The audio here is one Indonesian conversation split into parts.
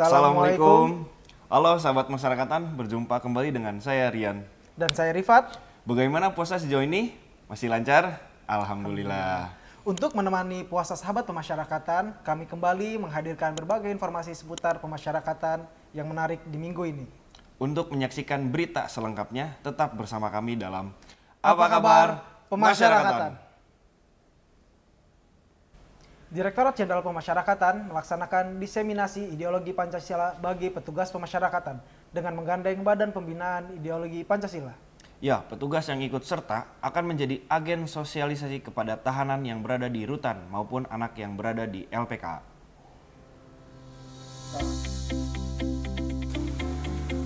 Assalamualaikum. Halo sahabat masyarakatan, berjumpa kembali dengan saya Rian. Dan saya Rifat. Bagaimana puasa sejauh ini? Masih lancar? Alhamdulillah. Untuk menemani puasa sahabat pemasyarakatan, kami kembali menghadirkan berbagai informasi seputar pemasyarakatan yang menarik di minggu ini. Untuk menyaksikan berita selengkapnya, tetap bersama kami dalam Apa Kabar Pemasyarakatan. Direktorat Jenderal Pemasyarakatan melaksanakan diseminasi ideologi Pancasila bagi petugas pemasyarakatan dengan menggandeng Badan Pembinaan Ideologi Pancasila. Ya, petugas yang ikut serta akan menjadi agen sosialisasi kepada tahanan yang berada di rutan maupun anak yang berada di LPK.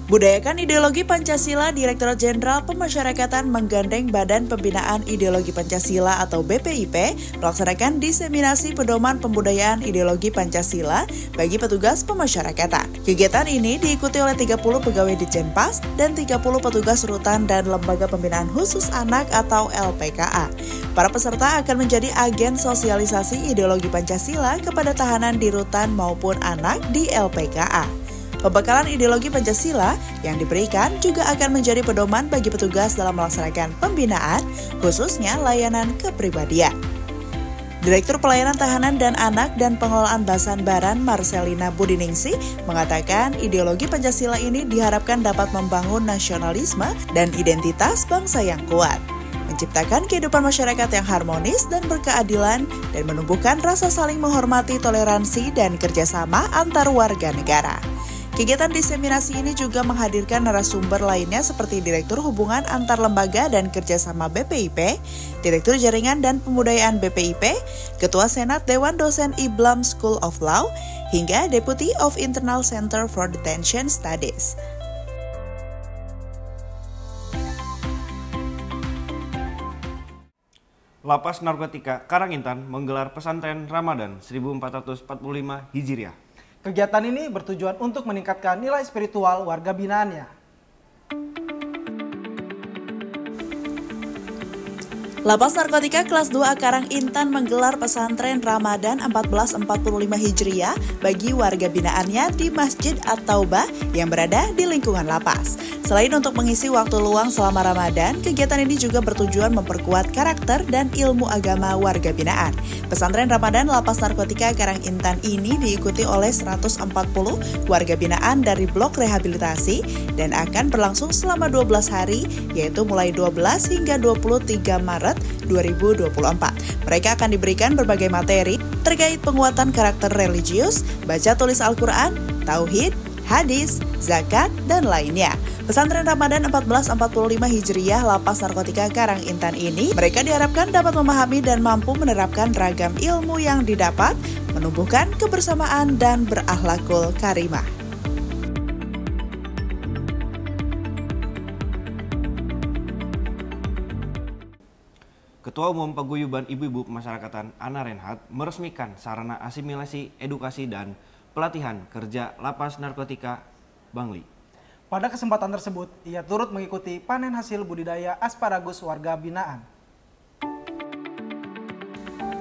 Budayakan ideologi Pancasila, Direktorat Jenderal Pemasyarakatan menggandeng Badan Pembinaan Ideologi Pancasila atau BPIP melaksanakan diseminasi pedoman pembudayaan ideologi Pancasila bagi petugas pemasyarakatan. Kegiatan ini diikuti oleh 30 pegawai Ditjenpas dan 30 petugas rutan dan lembaga pembinaan khusus anak atau LPKA. Para peserta akan menjadi agen sosialisasi ideologi Pancasila kepada tahanan di rutan maupun anak di LPKA. Pembekalan ideologi Pancasila yang diberikan juga akan menjadi pedoman bagi petugas dalam melaksanakan pembinaan, khususnya layanan kepribadian. Direktur Pelayanan Tahanan dan Anak dan Pengelolaan Basan-Baran Marcelina Budiningsih mengatakan ideologi Pancasila ini diharapkan dapat membangun nasionalisme dan identitas bangsa yang kuat, menciptakan kehidupan masyarakat yang harmonis dan berkeadilan, dan menumbuhkan rasa saling menghormati, toleransi, dan kerjasama antar warga negara. Kegiatan diseminasi ini juga menghadirkan narasumber lainnya seperti Direktur Hubungan Antar Lembaga dan Kerjasama BPIP, Direktur Jaringan dan Pembudayaan BPIP, Ketua Senat Dewan Dosen Iblam School of Law, hingga Deputy of Internal Center for Detention Studies. Lapas Narkotika Karangintan menggelar pesantren Ramadan 1445 Hijriah. Kegiatan ini bertujuan untuk meningkatkan nilai spiritual warga binaannya. Lapas Narkotika Kelas 2 Karangintan menggelar pesantren Ramadan 1445 Hijriah bagi warga binaannya di Masjid At-Taubah yang berada di lingkungan lapas. Selain untuk mengisi waktu luang selama Ramadan, kegiatan ini juga bertujuan memperkuat karakter dan ilmu agama warga binaan. Pesantren Ramadan Lapas Narkotika Karangintan ini diikuti oleh 140 warga binaan dari blok rehabilitasi dan akan berlangsung selama 12 hari, yaitu mulai 12 hingga 23 Maret 2024. Mereka akan diberikan berbagai materi terkait penguatan karakter religius, baca tulis Al-Quran, tauhid, hadis, zakat, dan lainnya. Pesantren Ramadan 1445 Hijriah Lapas Narkotika Karangintan ini, mereka diharapkan dapat memahami dan mampu menerapkan ragam ilmu yang didapat, menumbuhkan kebersamaan dan berakhlakul karimah. Ketua Umum Paguyuban Ibu-Ibu Pemasyarakatan Ana Renhat meresmikan sarana asimilasi, edukasi, dan pelatihan kerja Lapas Narkotika Bangli. Pada kesempatan tersebut, ia turut mengikuti panen hasil budidaya asparagus warga binaan.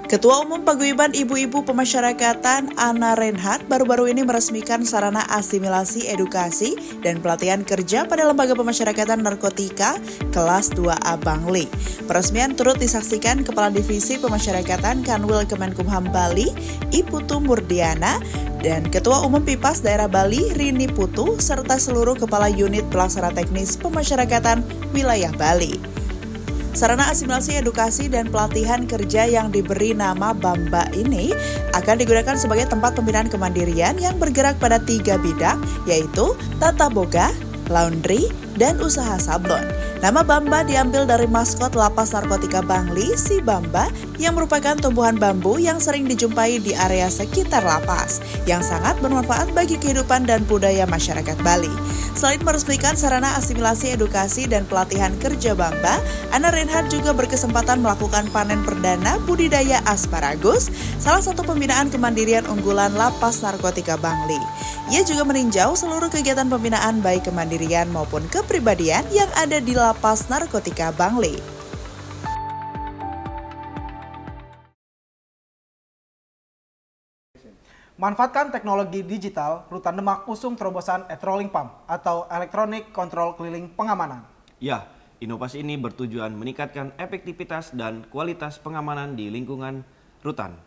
Ketua Umum Paguyuban Ibu-Ibu Pemasyarakatan Ana Renhat baru-baru ini meresmikan sarana asimilasi, edukasi, dan pelatihan kerja pada Lembaga Pemasyarakatan Narkotika Kelas 2A Bangli. Peresmian turut disaksikan Kepala Divisi Pemasyarakatan Kanwil Kemenkumham Bali, Iputu Murdiana, dan Ketua Umum Pipas Daerah Bali, Rini Putu, serta seluruh Kepala Unit Pelaksana Teknis Pemasyarakatan Wilayah Bali. Sarana asimilasi, edukasi, dan pelatihan kerja yang diberi nama Bamba ini akan digunakan sebagai tempat pembinaan kemandirian yang bergerak pada 3 bidang, yaitu tata boga, laundry, dan usaha sablon. Nama Bamba diambil dari maskot Lapas Narkotika Bangli, si Bamba, yang merupakan tumbuhan bambu yang sering dijumpai di area sekitar lapas, yang sangat bermanfaat bagi kehidupan dan budaya masyarakat Bali. Selain meresmikan sarana asimilasi, edukasi, dan pelatihan kerja Bamba, Ana Renhat juga berkesempatan melakukan panen perdana budidaya asparagus, salah satu pembinaan kemandirian unggulan Lapas Narkotika Bangli. Ia juga meninjau seluruh kegiatan pembinaan baik kemandirian maupun kepribadian yang ada di Lapas Narkotika Bangli. Manfaatkan teknologi digital, Rutan Demak usung terobosan e-trolling pump atau Electronic Control Keliling Pengamanan. Ya, inovasi ini bertujuan meningkatkan efektivitas dan kualitas pengamanan di lingkungan rutan.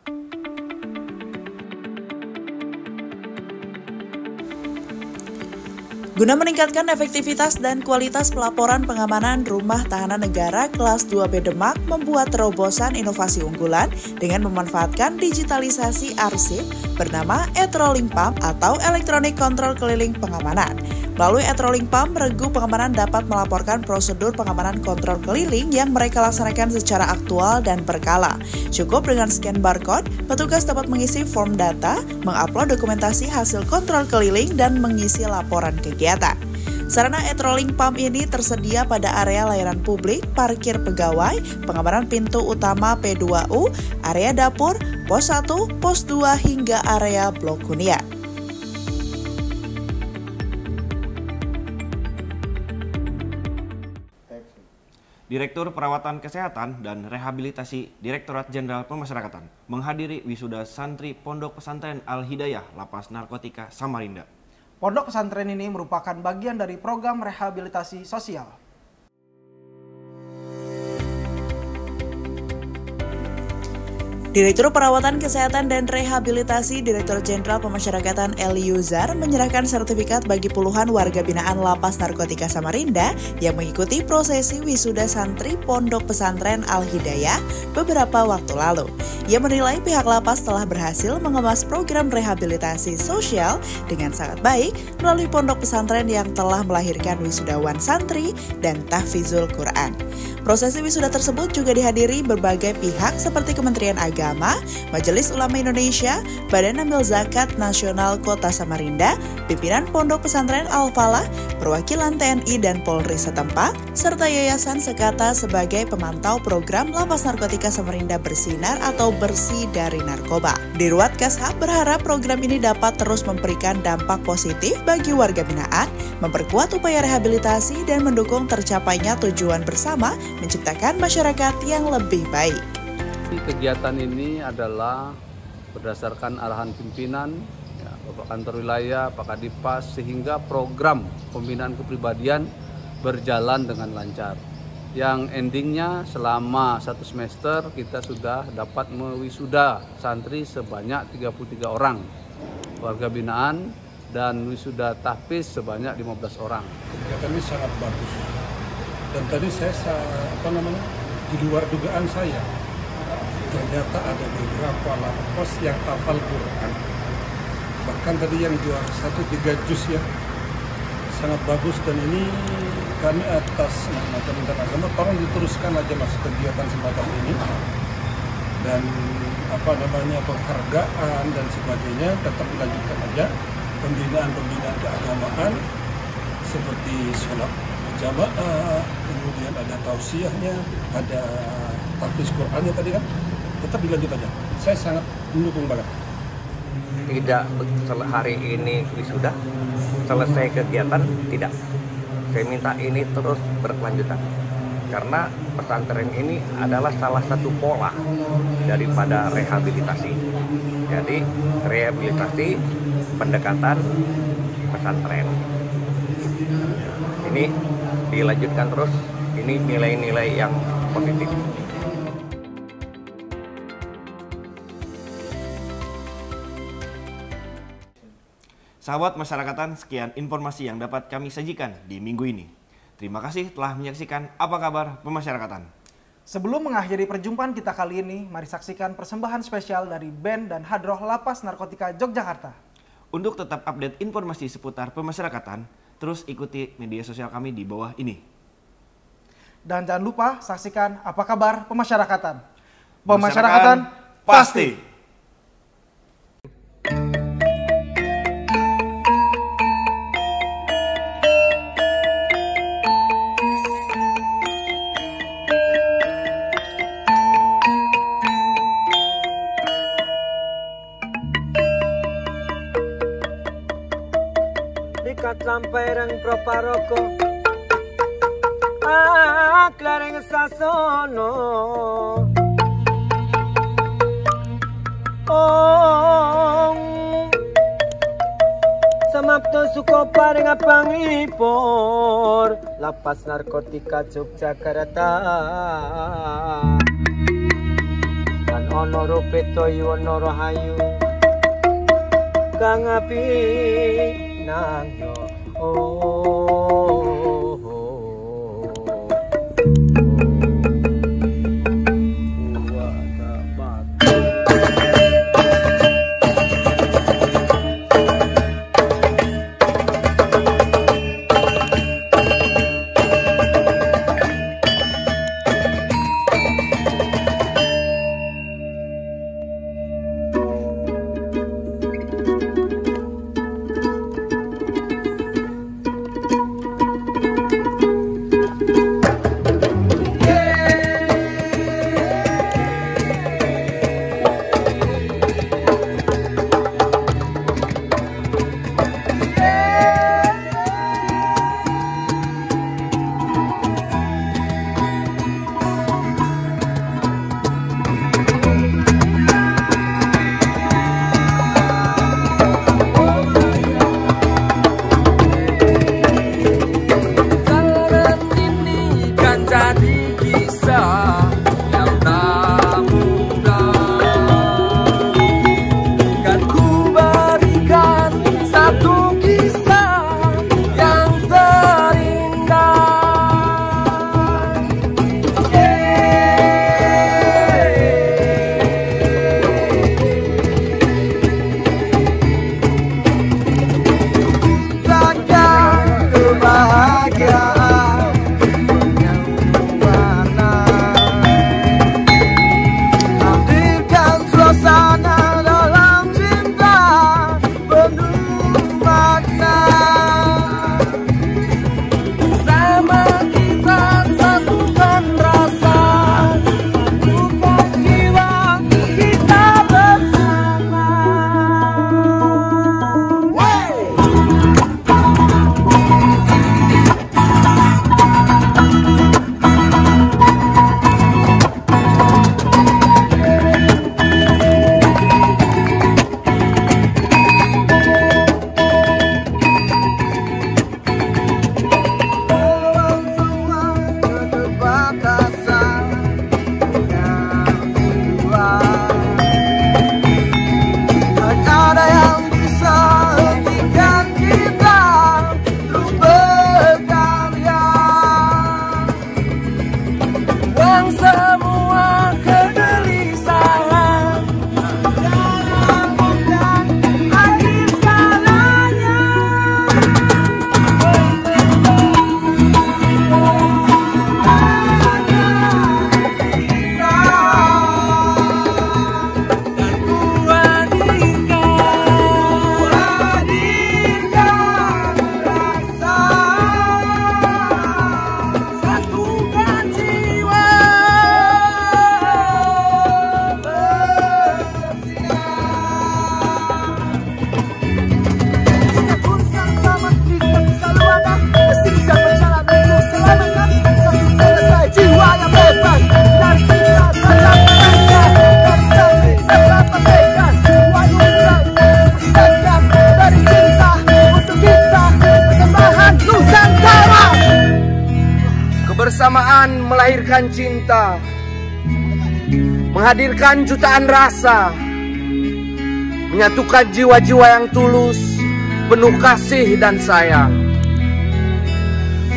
Guna meningkatkan efektivitas dan kualitas pelaporan pengamanan Rumah Tahanan Negara kelas 2B Demak membuat terobosan inovasi unggulan dengan memanfaatkan digitalisasi arsip bernama e-trolling pump atau Electronic Control Keliling Pengamanan. Melalui e-trolling pump, regu pengamanan dapat melaporkan prosedur pengamanan kontrol keliling yang mereka laksanakan secara aktual dan berkala. Cukup dengan scan barcode, petugas dapat mengisi form data, mengupload dokumentasi hasil kontrol keliling, dan mengisi laporan kegiatan. Sarana e-trolling pump ini tersedia pada area layanan publik, parkir pegawai, pengamanan pintu utama P2U, area dapur, pos 1, pos 2, hingga area blok hunian. Direktur Perawatan Kesehatan dan Rehabilitasi Direktorat Jenderal Pemasyarakatan menghadiri wisuda santri Pondok Pesantren Al-Hidayah Lapas Narkotika Samarinda. Pondok pesantren ini merupakan bagian dari program rehabilitasi sosial. Direktur Perawatan Kesehatan dan Rehabilitasi Direktur Jenderal Pemasyarakatan Eli Yuzar menyerahkan sertifikat bagi puluhan warga binaan Lapas Narkotika Samarinda yang mengikuti prosesi wisuda santri Pondok Pesantren Al-Hidayah beberapa waktu lalu. Ia menilai pihak lapas telah berhasil mengemas program rehabilitasi sosial dengan sangat baik melalui pondok pesantren yang telah melahirkan wisudawan santri dan tahfizul Quran. Prosesi wisuda tersebut juga dihadiri berbagai pihak seperti Kementerian Agama, Majelis Ulama Indonesia, Badan Amil Zakat Nasional Kota Samarinda, pimpinan Pondok Pesantren Al-Falah, perwakilan TNI dan Polri setempat, serta Yayasan Sekata sebagai pemantau program Lapas Narkotika Samarinda Bersinar atau Bersih dari Narkoba. Dirwat Kashab berharap program ini dapat terus memberikan dampak positif bagi warga binaan, memperkuat upaya rehabilitasi dan mendukung tercapainya tujuan bersama menciptakan masyarakat yang lebih baik. Kegiatan ini adalah berdasarkan arahan pimpinan, Bapak Kantor Wilayah, Pak Kadipas, sehingga program pembinaan kepribadian berjalan dengan lancar. Yang endingnya selama 1 semester kita sudah dapat mewisuda santri sebanyak 33 orang warga binaan dan wisuda tahfiz sebanyak 15 orang. Kegiatan ini sangat bagus. Dan tadi saya di luar dugaan saya, ternyata ada beberapa lapas yang hafal Quran. Bahkan tadi yang juara 1 3 juz ya, sangat bagus. Dan ini kami atas nama Kementerian Agama, tolong diteruskan aja mas kegiatan semacam ini. Dan penghargaan dan sebagainya tetap dilanjutkan aja. Pembinaan keagamaan seperti sholat jamaah, kemudian ada tausiahnya, ada tahfiz Qur'annya tadi kan, tetap dilanjut aja. Saya sangat mendukung banget. Tidak hari ini wisuda, selesai kegiatan, tidak. Saya minta ini terus berkelanjutan. Karena pesantren ini adalah salah satu pola daripada rehabilitasi. Jadi rehabilitasi pendekatan pesantren. Ini dilanjutkan terus, ini nilai-nilai yang positif. Sahabat masyarakatan, sekian informasi yang dapat kami sajikan di minggu ini. Terima kasih telah menyaksikan Apa Kabar Pemasyarakatan. Sebelum mengakhiri perjumpaan kita kali ini, mari saksikan persembahan spesial dari band dan hadroh Lapas Narkotika Yogyakarta. Untuk tetap update informasi seputar pemasyarakatan, terus ikuti media sosial kami di bawah ini. Dan jangan lupa saksikan Apa Kabar Pemasyarakatan. Pemasyarakatan pasti. Sampai rang proparoko klareng sasono Beto suko pareng pangipor lapas narkotika Yogyakarta. Dan ono rupeto yuwono rahayu kang api nang yo. Kebersamaan melahirkan cinta, menghadirkan jutaan rasa, menyatukan jiwa-jiwa yang tulus, penuh kasih dan sayang.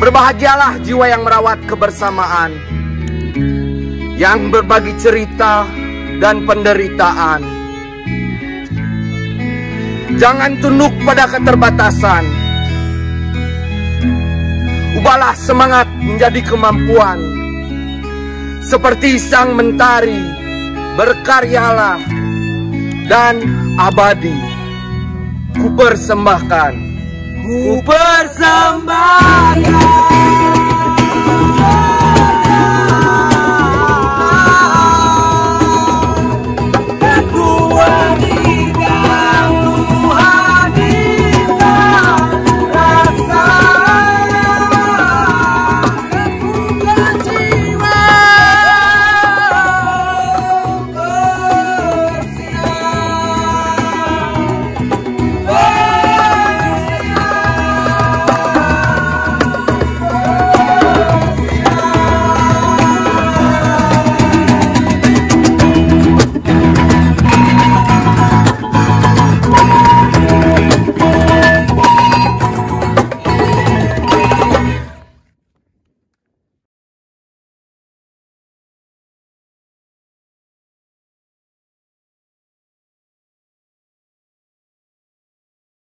Berbahagialah jiwa yang merawat kebersamaan, yang berbagi cerita dan penderitaan. Jangan tunduk pada keterbatasan. Ubahlah semangat menjadi kemampuan. Seperti sang mentari, berkaryalah dan abadi. Kupersembahkan.